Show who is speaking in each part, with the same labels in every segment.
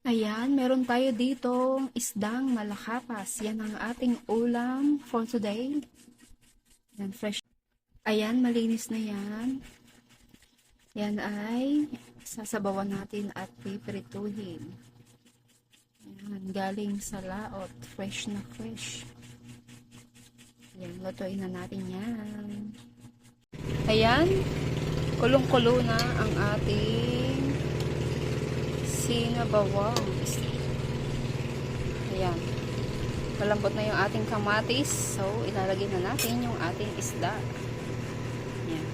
Speaker 1: Ayan, meron tayo ditong isdang malakapas. Yan ang ating ulam for today. Yan, fresh. Ayan, malinis na yan. Yan ay sasabawan natin at pipirituhin. Ayan, galing sa laot. Fresh na fresh. Ayan, lutuin na natin yan. Ayan, kulong-kulo na ang ating sinabawang. Ayan. Malambot na yung ating kamatis. So, ilalagay na natin yung ating isda. Ayan.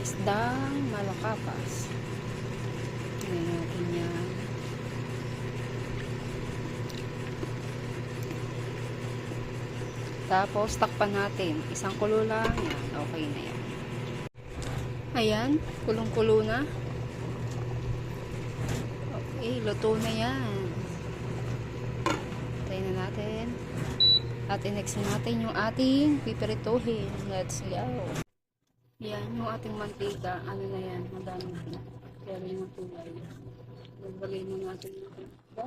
Speaker 1: Isdang malakapas. Ayan natin yan. Tapos, takpan natin. Isang kulo lang. Ayan. Okay na yan. Ayan. Kulong-kulo na. Okay. Luto na yan. Tayin na natin. At i-next natin yung ating pipirituhin. Let's go. Yan. Yung ating mantika. Ano na yan? Madami na. Kaya may matulay. Lagay na natin yung isda.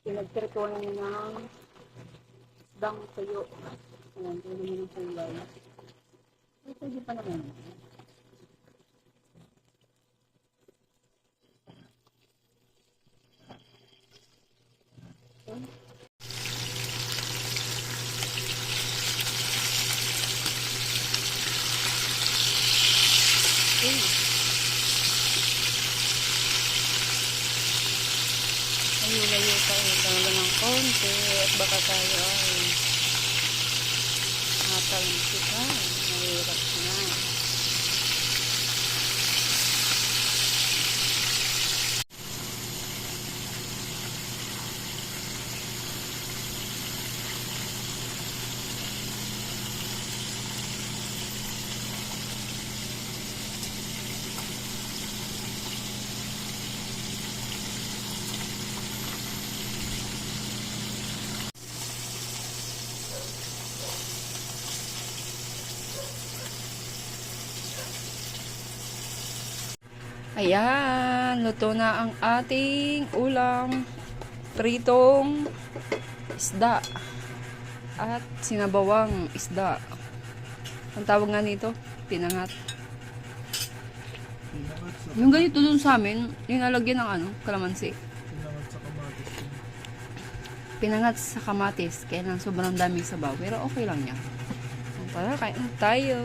Speaker 1: Pinagpirituhan niyo ng isdang tuyo. Ayan, tuyo naman yung kulay. Ito, hindi pa naman. Okay. Layo tayo talaga ng konti at baka tayo ay matalsikan. Mahirap na. Ayan, luto na ang ating ulam. Pritong isda at sinabawang isda. Ang tawag nga nito, pinangat. Yung ganito dun sa amin, yung nalagyan ng ano, kalamansi. Pinangat sa kamatis, kaya nang sobrang daming sabaw. Pero okay lang yan. Tara, kain tayo.